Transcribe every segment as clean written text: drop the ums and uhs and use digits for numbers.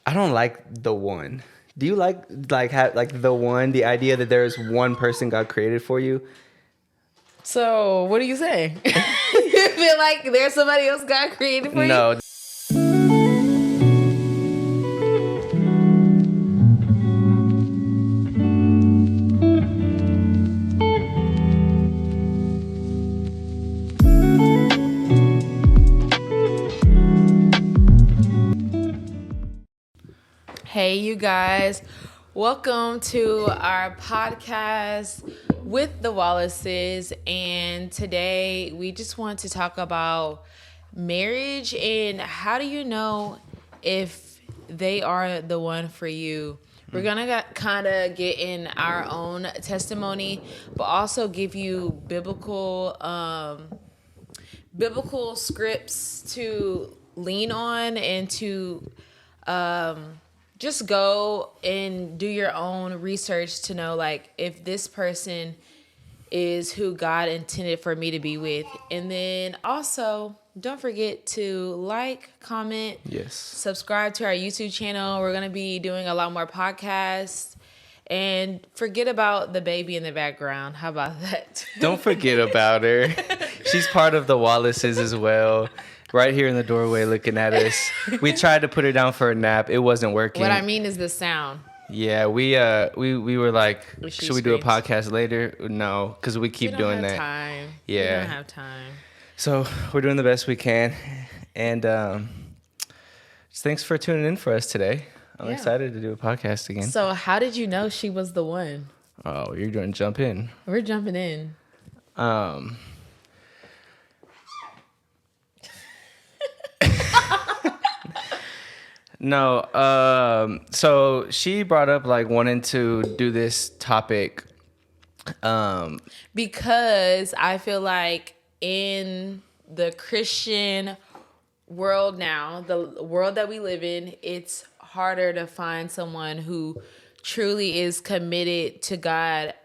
I don't like the one. Do you have like the one, the idea that there is one person God created for you? So what do you say? You feel like there's somebody else God created for you? No. Hey, you guys. Welcome to our podcast with the Wallaces. And today we just want to talk about marriage and how do you know if they are the one for you. We're going to kind of get in our own testimony, but also give you biblical scripts to lean on and to just go and do your own research to know like if this person is who God intended for me to be with. And then also don't forget to like, comment, subscribe to our YouTube channel. We're going to be doing a lot more podcasts. And forget about the baby in the background. How about that? Don't forget about her. She's part of the Wallaces as well. Right here in the doorway looking at us. We tried to put her down for a nap. It wasn't working. What I mean is the sound. Yeah, we were like, should we do a podcast later? No, because we keep doing that. Time. Yeah. We don't have time. So we're doing the best we can. And just thanks for tuning in for us today. I'm excited to do a podcast again. So how did you know she was the one? Oh, you're doing jump in. We're jumping in. No, so she brought up like wanting to do this topic. Because I feel like in the Christian world now, the world that we live in, it's harder to find someone who truly is committed to God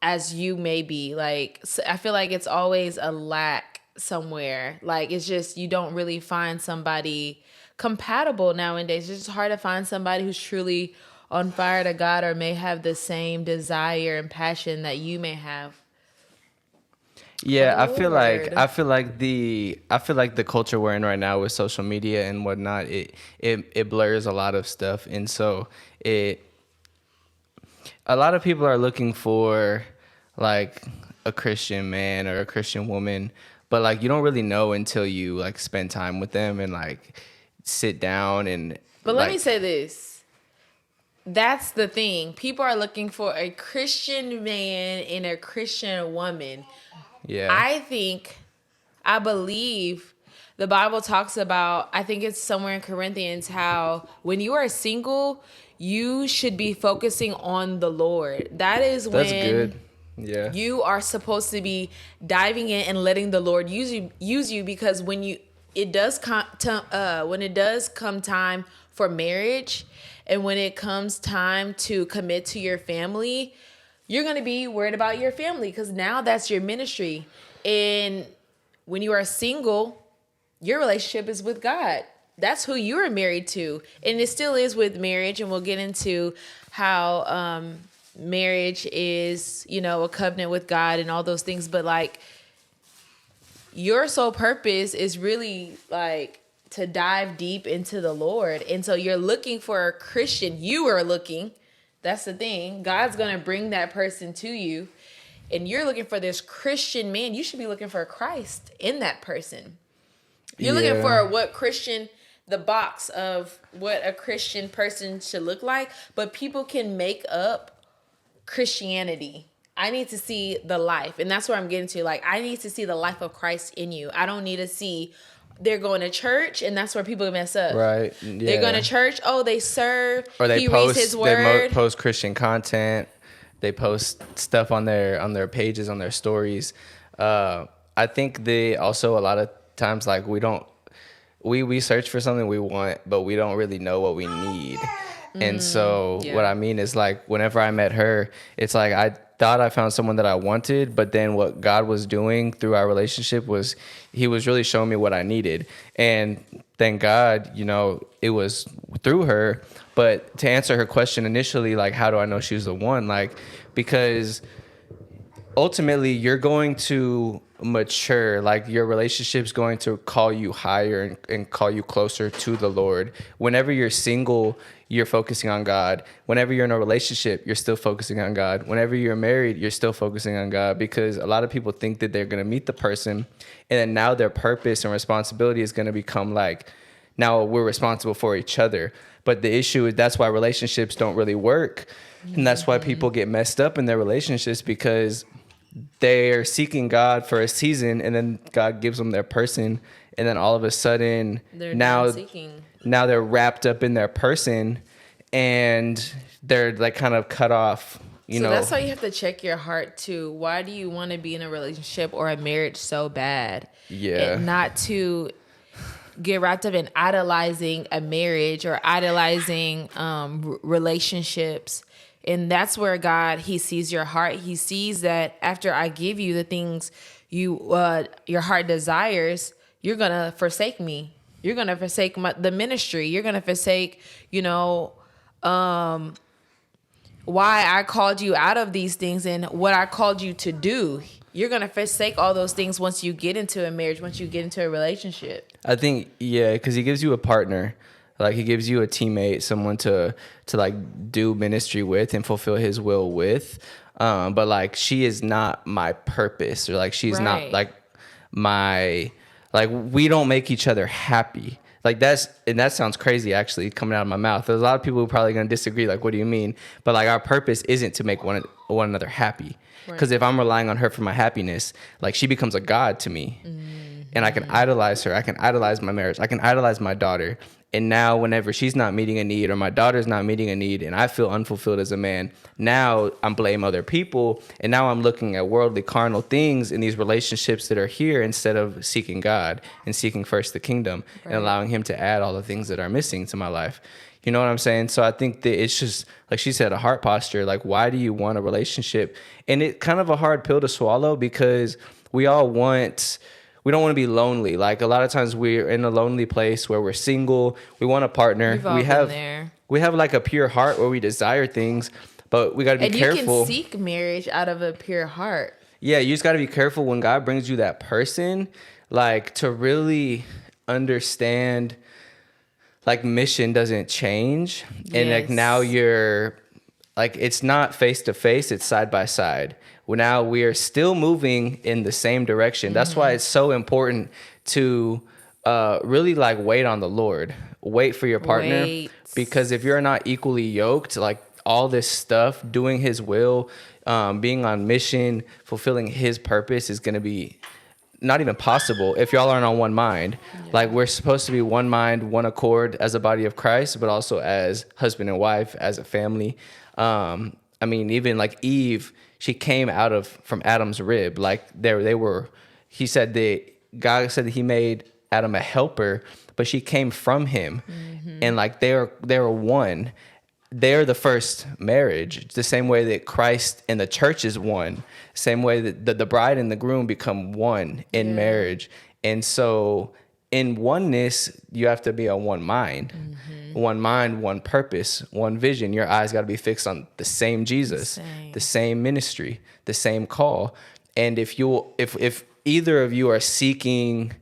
as you may be. Like, I feel like it's always a lack somewhere. Like, it's just, you don't really find somebody compatible nowadays. It's just hard to find somebody who's truly on fire to God or may have the same desire and passion that you may have. Yeah, I feel like the culture we're in right now with social media and whatnot, it blurs a lot of stuff, and so a lot of people are looking for like a Christian man or a Christian woman, but like you don't really know until you like spend time with them and like sit down and. But let me say this. That's the thing. People are looking for a Christian man and a Christian woman. Yeah. I believe the Bible talks about, I think it's somewhere in Corinthians, how when you are single, you should be focusing on the Lord. That's good. Yeah. You are supposed to be diving in and letting the Lord use you because when it does come time for marriage and when it comes time to commit to your family, you're going to be worried about your family because now that's your ministry. And when you are single, your relationship is with God. That's who you are married to. And it still is with marriage. And we'll get into how marriage is, a covenant with God and all those things. But like your sole purpose is really like to dive deep into the Lord. And so you're looking for a Christian. You are looking. That's the thing. God's going to bring that person to you. And you're looking for this Christian man. You should be looking for Christ in that person. You're looking for the box of what a Christian person should look like. But people can make up Christianity. I need to see the life. And that's where I'm getting to. Like, I need to see the life of Christ in you. I don't need to see they're going to church, and that's where people mess up. Right. Yeah. They're going to church. Oh, they serve. Or they reads his word. They post Christian content. They post stuff on their pages, on their stories. I think they also a lot of times like we search for something we want, but we don't really know what we need. And so what I mean is like whenever I met her, it's like thought I found someone that I wanted, but then what God was doing through our relationship was he was really showing me what I needed. And thank God, you know, it was through her. But to answer her question initially, like, how do I know she was the one? Like, because ultimately you're going to mature, like your relationship's going to call you higher and call you closer to the Lord. Whenever you're single, you're focusing on God. Whenever you're in a relationship, you're still focusing on God. Whenever you're married, you're still focusing on God, because a lot of people think that they're going to meet the person and then now their purpose and responsibility is going to become like, now we're responsible for each other. But the issue is that's why relationships don't really work. And that's why people get messed up in their relationships, because they're seeking God for a season and then God gives them their person. And then all of a sudden They're now, not seeking. now they're wrapped up in their person and they're like kind of cut off, you So know. that's why you have to check your heart too. Why do you want to be in a relationship or a marriage so bad? Yeah. And not to get wrapped up in idolizing a marriage or idolizing relationships. And that's where God, he sees your heart. He sees that after I give you the things your heart desires, you're going to forsake me. You're going to forsake the ministry. You're going to forsake, why I called you out of these things and what I called you to do. You're going to forsake all those things once you get into a marriage, once you get into a relationship. I think, yeah, because he gives you a partner. Like he gives you a teammate, someone to like do ministry with and fulfill his will with. But like she is not my purpose, or like she's not like my, like we don't make each other happy. Like and that sounds crazy actually coming out of my mouth. There's a lot of people who are probably going to disagree. Like, what do you mean? But like our purpose isn't to make one another happy. Because if I'm relying on her for my happiness, like she becomes a god to me. And I can idolize her. I can idolize my marriage. I can idolize my daughter. And now whenever she's not meeting a need or my daughter's not meeting a need and I feel unfulfilled as a man, now I'm blaming other people. And now I'm looking at worldly, carnal things in these relationships that are here instead of seeking God and seeking first the kingdom and allowing him to add all the things that are missing to my life. You know what I'm saying? So I think that it's just, like she said, a heart posture. Like, why do you want a relationship? And it's kind of a hard pill to swallow because we don't want to be lonely. Like a lot of times we're in a lonely place where we're single. We want a partner. We have like a pure heart where we desire things, but we got to be careful. And you can seek marriage out of a pure heart. Yeah, you just got to be careful when God brings you that person, like to really understand, like mission doesn't change. And like now you're like, it's not face to face, it's side by side. Well, now we are still moving in the same direction. That's why it's so important to really like wait on the Lord. Wait for your partner. Because if you're not equally yoked, like all this stuff, doing his will, being on mission, fulfilling his purpose is going to be not even possible if y'all aren't on one mind. Like we're supposed to be one mind, one accord as a body of Christ, but also as husband and wife, as a family. I mean, even like Eve, she came from Adam's rib. Like he said that God said that he made Adam a helper, but she came from him. And like they were one. They're the first marriage, the same way that Christ and the church is one, same way that the bride and the groom become one in marriage. And so in oneness, you have to be on one mind, one purpose, one vision. Your eyes got to be fixed on the same Jesus, the same ministry, the same call. And if either of you are seeking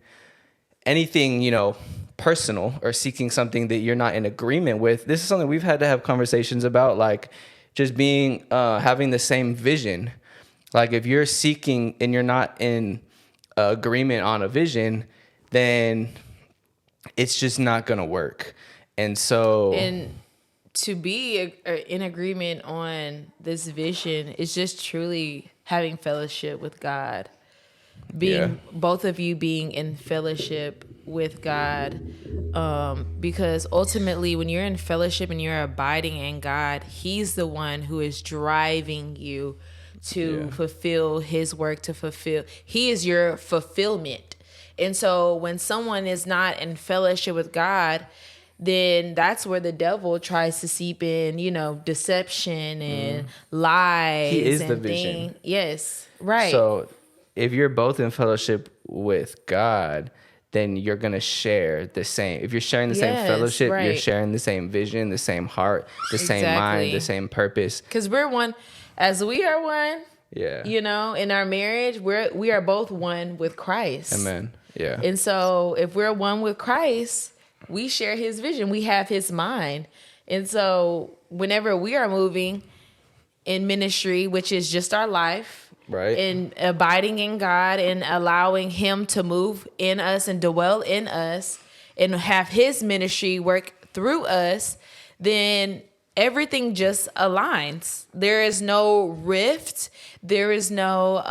anything, personal, or seeking something that you're not in agreement with, this is something we've had to have conversations about, like just being having the same vision. Like if you're seeking and you're not in agreement on a vision, then it's just not gonna work. And to be in agreement on this vision is just truly having fellowship with God. Both of you being in fellowship with God, because ultimately when you're in fellowship and you're abiding in God, he's the one who is driving you to fulfill his work, he is your fulfillment. And so when someone is not in fellowship with God, then that's where the devil tries to seep in, deception and lies. He is and the vision. Yes, right. So if you're both in fellowship with God, then you're going to share the same. If you're sharing the same fellowship, you're sharing the same vision, the same heart, the same mind, the same purpose. Because we're one, as we are one. Yeah. In our marriage, we are both one with Christ. Amen. Yeah. And so if we're one with Christ, we share his vision. We have his mind. And so whenever we are moving in ministry, which is just our life, right, and abiding in God and allowing him to move in us and dwell in us and have his ministry work through us, then everything just aligns. There is no rift. There is no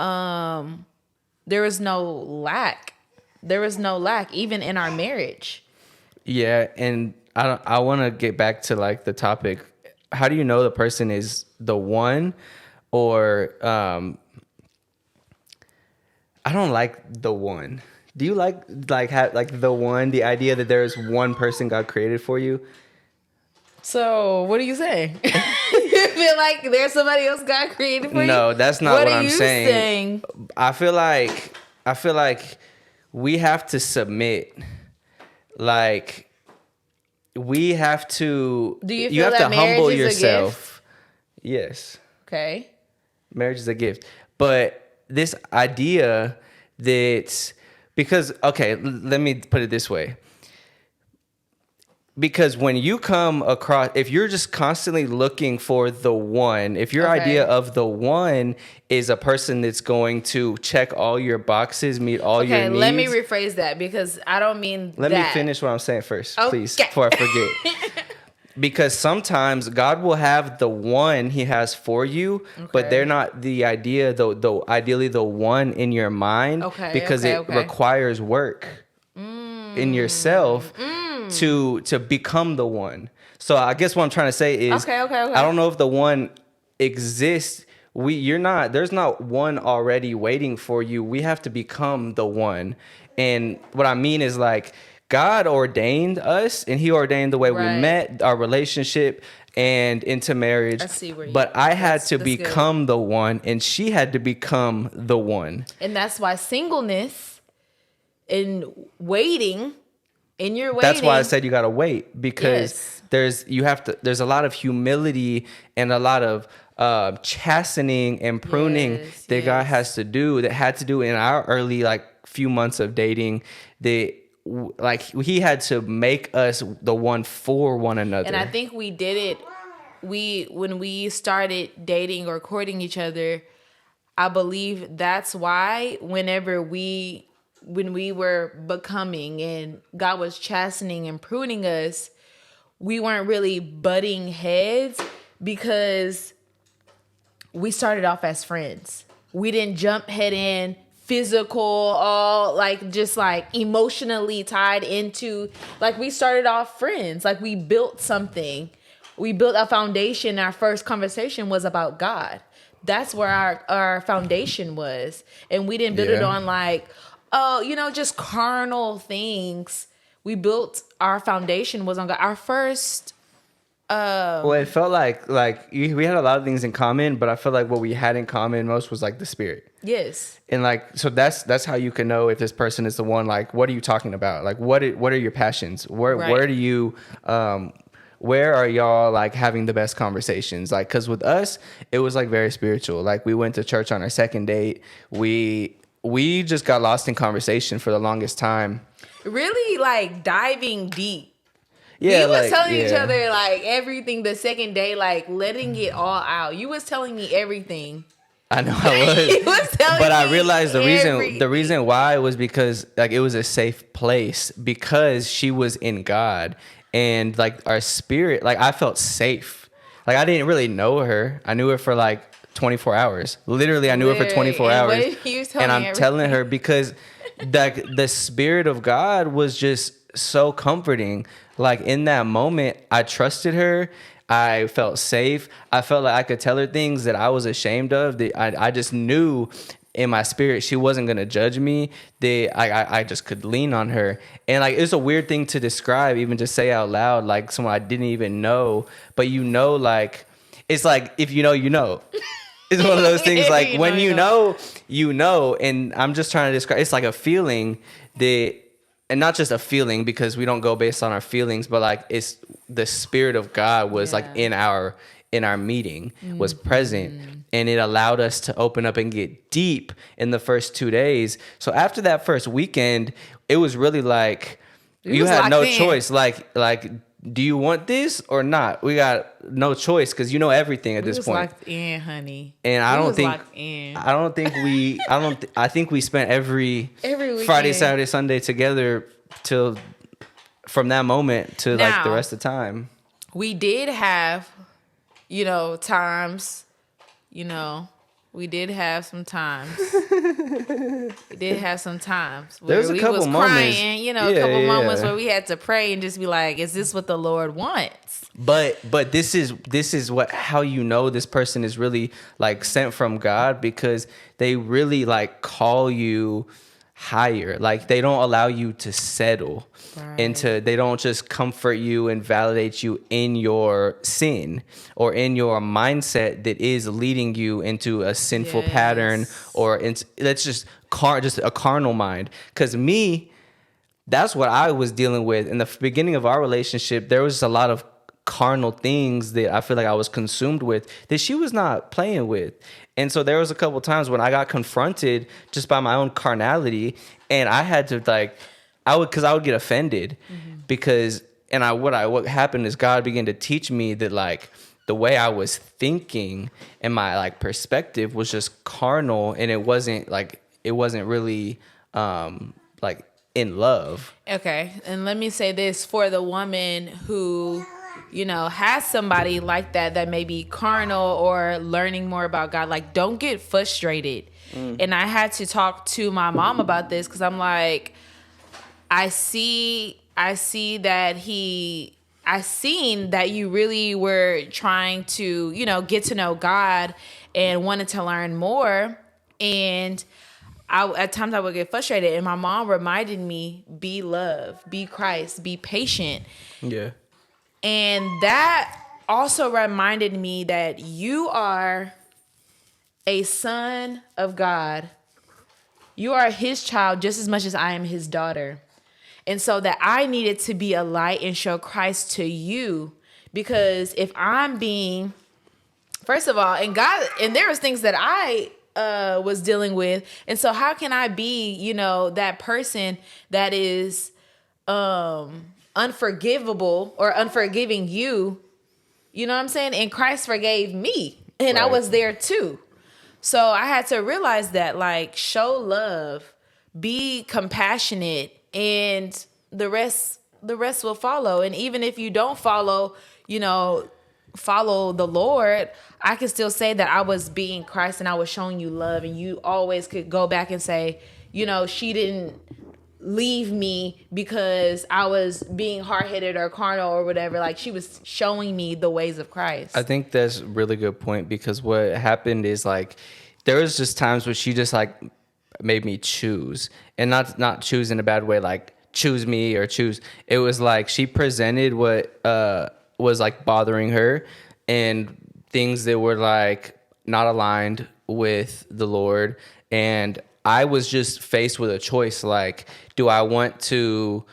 lack. There is no lack even in our marriage. Yeah, and I want to get back to like the topic. How do you know the person is the one, or I don't like the one. Do you like the one, the idea that there is one person God created for you? So what are you saying? You feel like there's somebody else God created for you? No, that's not what I'm saying. I feel like we have to submit. Like, we have to. Do you you feel have that to humble marriage is a yourself. Yes. Okay. Marriage is a gift, but this idea that, because, okay, let me put it this way. Because when you come across, if you're just constantly looking for the one, if your idea of the one is a person that's going to check all your boxes, meet all your needs. Let me rephrase that, because I don't mean Let me finish what I'm saying first, please, before I forget. Because sometimes God will have the one he has for you, but they're not the idea, though ideally the one in your mind, because it requires work in yourself to become the one. So I guess what I'm trying to say is, I don't know if the one exists. There's not one already waiting for you. We have to become the one. And what I mean is, like, God ordained us, and he ordained the way we met, our relationship, and into marriage. But I had to become the one, and she had to become the one. And that's why singleness and waiting, in your waiting. That's why I said you got to wait, because there's a lot of humility and a lot of chastening and pruning that God has to do, that had to do in our early, like, few months of dating, that, like, he had to make us the one for one another. And I think we did it. When we started dating or courting each other, I believe that's why when we were becoming and God was chastening and pruning us, we weren't really butting heads, because we started off as friends. We didn't jump head in, physical, all like just like emotionally tied into, like, we started off friends. Like, we built something. We built a foundation. Our first conversation was about God. That's where our foundation was. And we didn't build it on like, just carnal things. We built, our foundation was on God. Our first well, it felt like we had a lot of things in common, but I feel like what we had in common most was like the spirit. Yes. And like, so that's how you can know if this person is the one. Like, what are you talking about? Like, what are your passions? Where do you where are y'all like having the best conversations? Like, because with us, it was like very spiritual. Like, we went to church on our second date. We just got lost in conversation for the longest time. Really, like, diving deep. Yeah, we was telling each other like everything the second day, like letting it all out. You was telling me everything. I know I was. But I realized the reason why was because, like, it was a safe place, because she was in God, and like our spirit, like, I felt safe. Like, I didn't really know her. I knew her for like 24 hours. Literally, I knew her for 24 hours. And I'm telling her, because the spirit of God was just so comforting. Like, in that moment, I trusted her. I felt safe. I felt like I could tell her things that I was ashamed of, that I just knew in my spirit she wasn't gonna judge me, I just could lean on her. And like it's a weird thing to describe, even to say out loud, like someone I didn't even know, but like it's like if you know, you know. It's one of those things like when you know, you know. And I'm just trying to describe, it's like a feeling that, and not just a feeling because we don't go based on our feelings, but like it's the Spirit of God was like in our meeting, was present, and it allowed us to open up and get deep in the first 2 days. So after that first weekend, it was really like you had no choice. Like do you want this or not? We got no choice because you know everything at this point. Locked in, honey. And I think we spent every Friday, Saturday, Sunday together till from that moment to like the rest of the time. We did have, times, we did have some times. We did have some times where There's a couple moments, crying, a couple moments where we had to pray and just be like, is this what the Lord wants? But this is how you know this person is really like sent from God, because they really like call you higher. Like they don't allow you to settle into, they don't just comfort you and validate you in your sin or in your mindset that is leading you into a sinful pattern, or that's just a carnal mind. Because that's what I was dealing with in the beginning of our relationship. There was a lot of carnal things that I feel like I was consumed with that she was not playing with. And so there was a couple times when I got confronted just by my own carnality, and I had to I would get offended because, and what happened is God began to teach me that like the way I was thinking and my like perspective was just carnal, and it wasn't really like in love. Okay. And let me say this for the woman who, has somebody like that may be carnal or learning more about God. Like, don't get frustrated. And I had to talk to my mom about this because I'm like, I seen that you really were trying to, get to know God and wanted to learn more. And at times I would get frustrated. And my mom reminded me, be love, be Christ, be patient. Yeah. And that also reminded me that you are a son of God. You are his child just as much as I am his daughter. And so that I needed to be a light and show Christ to you, because if I'm being, first of all, and there was things that I was dealing with. And so how can I be, that person that is unforgivable or unforgiving you? You know what I'm saying? And Christ forgave me, and I was there too. So I had to realize that, like, show love, be compassionate, and the rest will follow. And even if you don't follow the Lord, I can still say that I was being Christ and I was showing you love, and you always could go back and say, she didn't leave me because I was being hard-headed or carnal or whatever. Like, she was showing me the ways of Christ. I think that's a really good point, because what happened is like there was just times where she just like made me choose, and not choose in a bad way, like choose me or choose. It was like she presented what was like bothering her and things that were like not aligned with the Lord, and I was just faced with a choice. Like, do I want to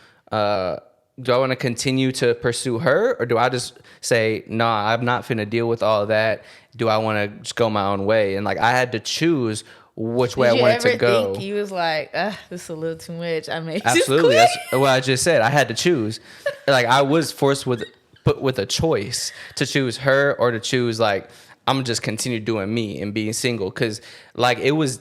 continue to pursue her, or do I just say, nah, I'm not finna deal with all of that? Do I want to just go my own way? And like, I had to choose which way I wanted to go. Think you was like, this is a little too much. I may absolutely. Just quit. That's what I just said. I had to choose. Like, I was put with a choice to choose her or to choose like, I'm just continue doing me and being single, because like it was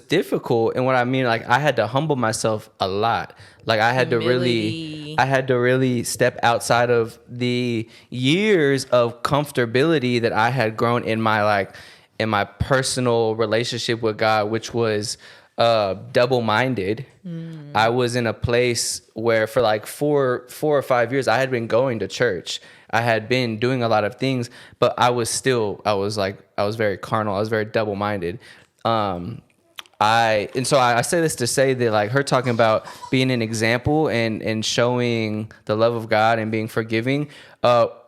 difficult. And what I mean, like, I had to humble myself a lot. Like I had to really step outside of the years of comfortability that I had grown in my personal relationship with God, which was double-minded. I was in a place where for like four or 5 years I had been going to church. I had been doing a lot of things, but I was very carnal. I was very double-minded. I say this to say that like her talking about being an example and showing the love of God and being forgiving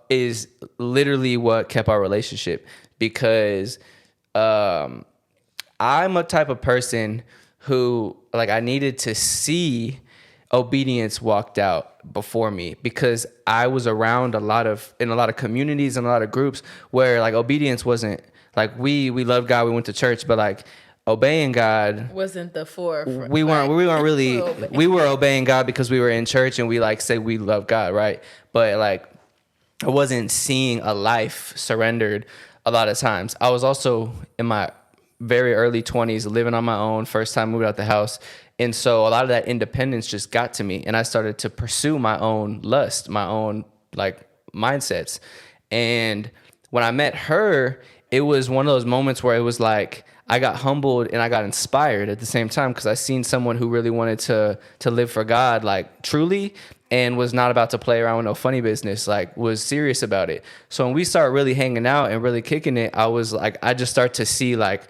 is literally what kept our relationship, because I'm a type of person who, like, I needed to see obedience walked out before me, because I was around in a lot of communities and a lot of groups where like obedience wasn't like, we loved God, we went to church, but like obeying God Wasn't the forefront. we weren't really, Well, we were obeying God because we were in church and we like said we love God, right? But like I wasn't seeing a life surrendered a lot of times. I was also in my very early 20s, living on my own, first time moving out the house. And so a lot of that independence just got to me, and I started to pursue my own lust, my own like mindsets. And when I met her, it was one of those moments where it was like I got humbled and I got inspired at the same time, because I seen someone who really wanted to live for God, like truly, and was not about to play around with no funny business, like was serious about it. So when we start really hanging out and really kicking it, I was like, I just start to see like,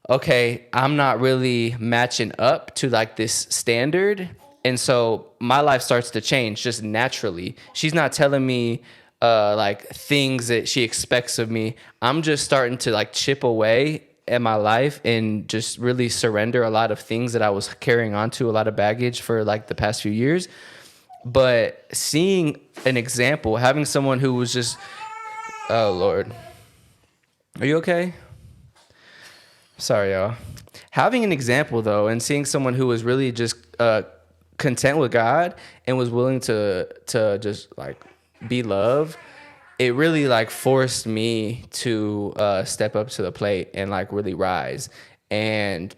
okay, I'm not really matching up to like this standard. And so my life starts to change just naturally. She's not telling me like things that she expects of me. I'm just starting to like chip away at my life and just really surrender a lot of things that I was carrying on to, a lot of baggage for like the past few years. But seeing an example, having someone who was just, oh Lord, are you okay? Sorry, y'all. Having an example though, and seeing someone who was really just content with God and was willing to just like be loved, it really like forced me to step up to the plate and like really rise. And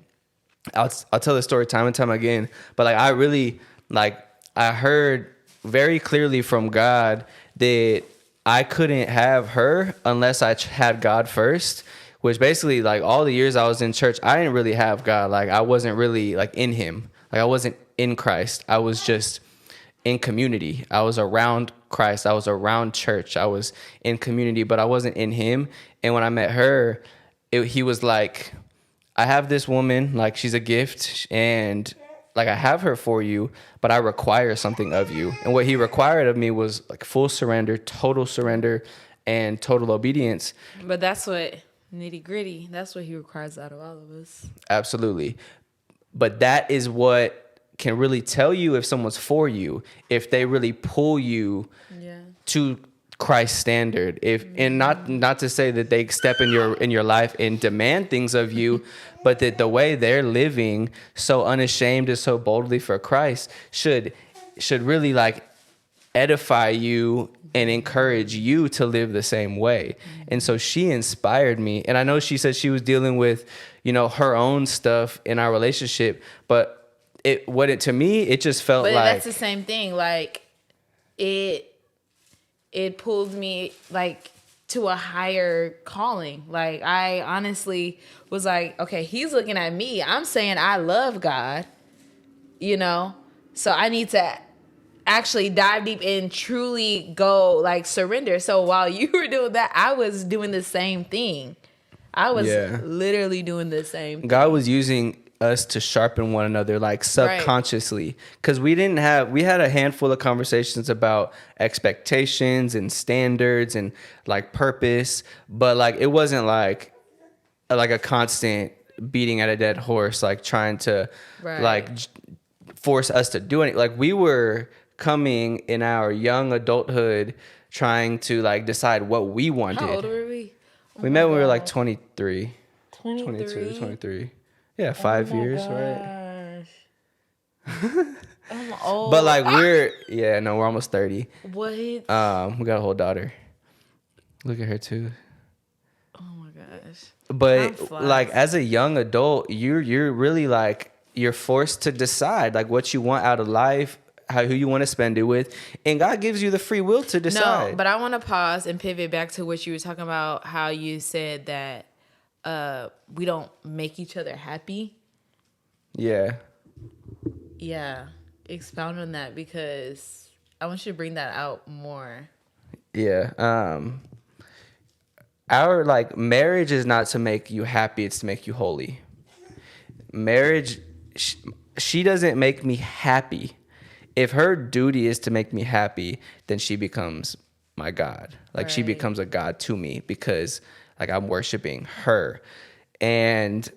I'll tell the story time and time again, but like I really like, I heard very clearly from God that I couldn't have her unless I had God first, which basically like all the years I was in church, I didn't really have God. Like I wasn't really like in him. Like I wasn't in Christ. I was just in community. I was around Christ. I was around church. I was in community, but I wasn't in him. And when I met her, he was like, I have this woman, like she's a gift, and like I have her for you, but I require something of you. And what he required of me was like full surrender, and total obedience. but that's what nitty gritty. That's what he requires out of all of us. Absolutely. But that is what can really tell you if someone's for you, if they really pull you to Christ's standard. If and not to say that they step in your life and demand things of you, but that the way they're living so unashamed and so boldly for Christ should really like edify you and encourage you to live the same way. And so she inspired me. And I know she said she was dealing with, her own stuff in our relationship, but to me, it just felt But like that's the same thing. Like it pulled me like to a higher calling. Like I honestly was like, okay, he's looking at me. I'm saying I love God, so I need to actually dive deep and truly go like surrender. So while you were doing that, I was doing the same thing. I was literally doing the same thing. God was using us to sharpen one another, like subconsciously, because we had a handful of conversations about expectations and standards and like purpose, but like it wasn't like a constant beating at a dead horse, like trying to like force us to do anything. Like we were coming in our young adulthood trying to like decide what we wanted. How old were we? We met when we were like 23. 22, 23. Yeah, 5 years, right? I'm old. But like we're almost 30. What? We got a whole daughter. Look at her too. Oh my gosh. But like as a young adult, you're really like you're forced to decide like what you want out of life, who you want to spend it with, and God gives you the free will to decide. No, but I want to pause and pivot back to what you were talking about, how you said that we don't make each other happy. Yeah. Expound on that, because I want you to bring that out more. Yeah. Our like marriage is not to make you happy, it's to make you holy. marriage, she doesn't make me happy. If her duty is to make me happy, then she becomes my God. Like she becomes a God to me because like I'm worshiping her. And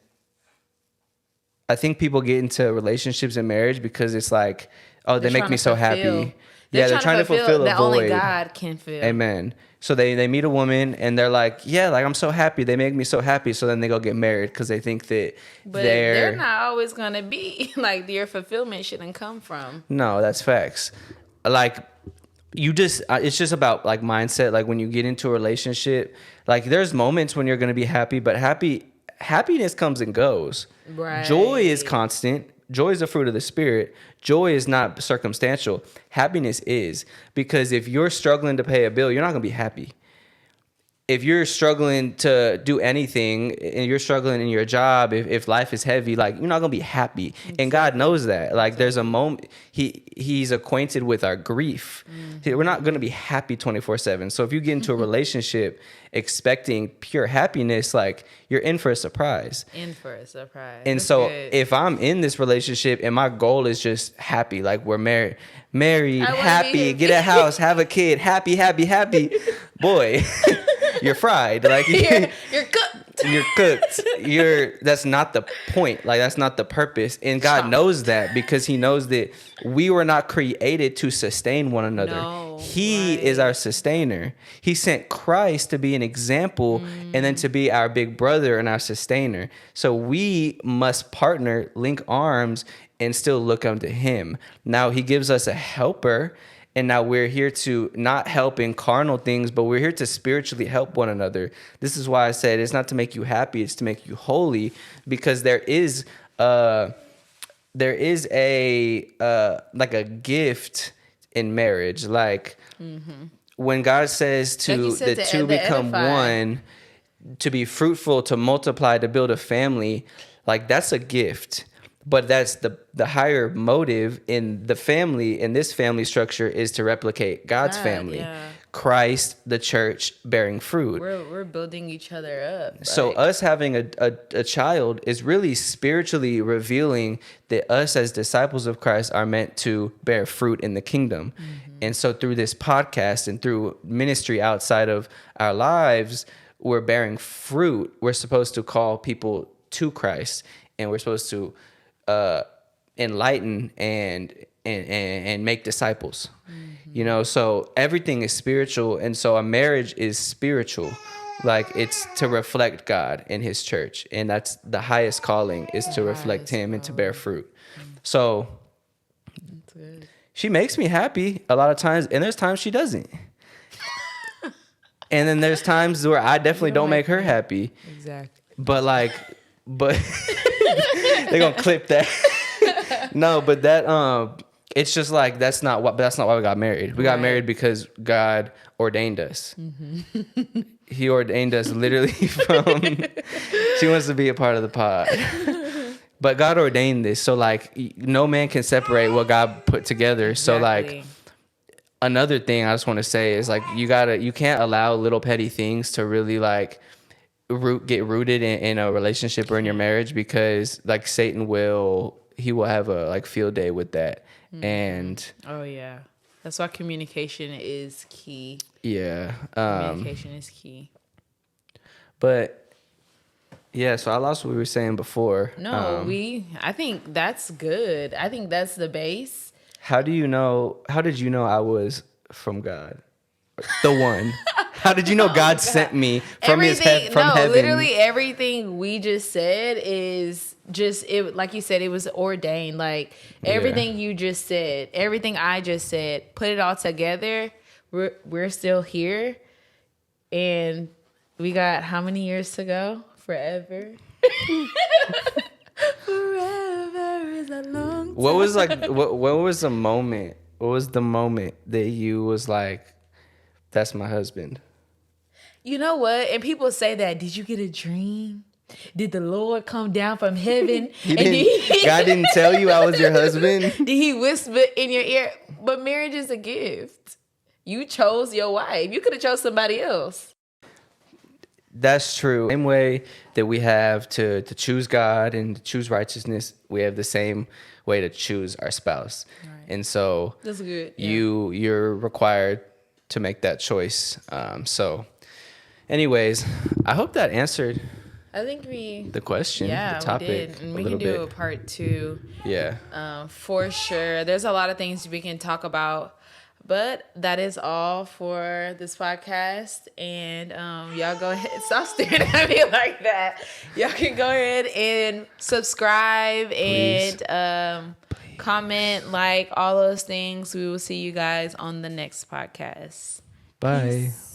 I think people get into relationships and marriage because it's like, oh, they make me so happy. Yeah, they're trying to fulfill a that void. only God can fill. Amen. So they meet a woman and they're like, yeah, like I'm so happy. They make me so happy. So then they go get married because they think that they're not always going to be like your fulfillment shouldn't come from. No, that's facts. Like you just, it's just about like mindset. Like when you get into a relationship, like there's moments when you're going to be happy, but happiness comes and goes. Right. Joy is constant. Joy is a fruit of the spirit. Joy is not circumstantial. Happiness is, because if you're struggling to pay a bill, you're not going to be happy. If you're struggling to do anything and you're struggling in your job, if life is heavy, like you're not going to be happy. Exactly. And God knows that. Like there's a moment he's acquainted with our grief. Mm-hmm. We're not going to be happy 24/7. So if you get into a relationship expecting pure happiness, like you're in for a surprise. In for a surprise. And that's so good. If I'm in this relationship and my goal is just happy, like we're married, happy, get a house, have a kid, happy, boy, you're fried. Like you're cooked. You're cooked. That's not the point. Like that's not the purpose. And God knows that because he knows that we were not created to sustain one another. No, he is our sustainer. He sent Christ to be an example and then to be our big brother and our sustainer. So we must partner, link arms, and still look unto him. Now he gives us a helper. And now we're here to not help in carnal things, but we're here to spiritually help one another. This is why I said it's not to make you happy, it's to make you holy, because there is a like a gift in marriage. Like when God says to the two become one, to be fruitful, to multiply, to build a family, like that's a gift. But that's the higher motive in the family, in this family structure, is to replicate God's family. Yeah. Christ, the church, bearing fruit. We're building each other up. Like. So us having a child is really spiritually revealing that us as disciples of Christ are meant to bear fruit in the kingdom. Mm-hmm. And so through this podcast and through ministry outside of our lives, we're bearing fruit. We're supposed to call people to Christ, and we're supposed to enlighten and make disciples. You know, so everything is spiritual, and so a marriage is spiritual. Like it's to reflect God in his church, and that's the highest calling, is to reflect him and to bear fruit. So she makes me happy a lot of times, and there's times she doesn't. And then there's times where I definitely don't make her happy. Exactly. But they're gonna clip that. No, but that it's just like that's not why we got married. We got married because God ordained us. Mm-hmm. He ordained us literally from. She wants to be a part of the pod, but God ordained this. So like, no man can separate what God put together. Exactly. So like, another thing I just want to say is like, you can't allow little petty things to really like get rooted in a relationship or in your marriage, because like Satan will have a like field day with that. And oh yeah, that's why communication is key. Yeah, communication is key. But yeah, so I lost what we were saying before. No, I think that's good. I think that's the base. How did you know I was from God, the one? How did you know God sent me from heaven? Literally everything we just said is just it. Like you said, it was ordained. Like everything you just said, everything I just said, put it all together. We're still here, and we got how many years to go? Forever. Forever is a long time. What was like? What was the moment? What was the moment that you was like, "That's my husband"? You know what? And people say that. Did you get a dream? Did the Lord come down from heaven? God didn't tell you I was your husband? Did he whisper in your ear? But marriage is a gift. You chose your wife. You could have chose somebody else. That's true. Same way that we have to choose God and to choose righteousness, we have the same way to choose our spouse. Right. And so That's good. Yeah. you're required to make that choice. So anyways, I hope that answered I think we, the question, yeah, the we topic did. And a we little can do bit. a part 2 Yeah. for sure. There's a lot of things we can talk about. But that is all for this podcast. And y'all go ahead. Stop staring at me like that. Y'all can go ahead and subscribe Please. and comment, like all those things. We will see you guys on the next podcast. Bye. Peace.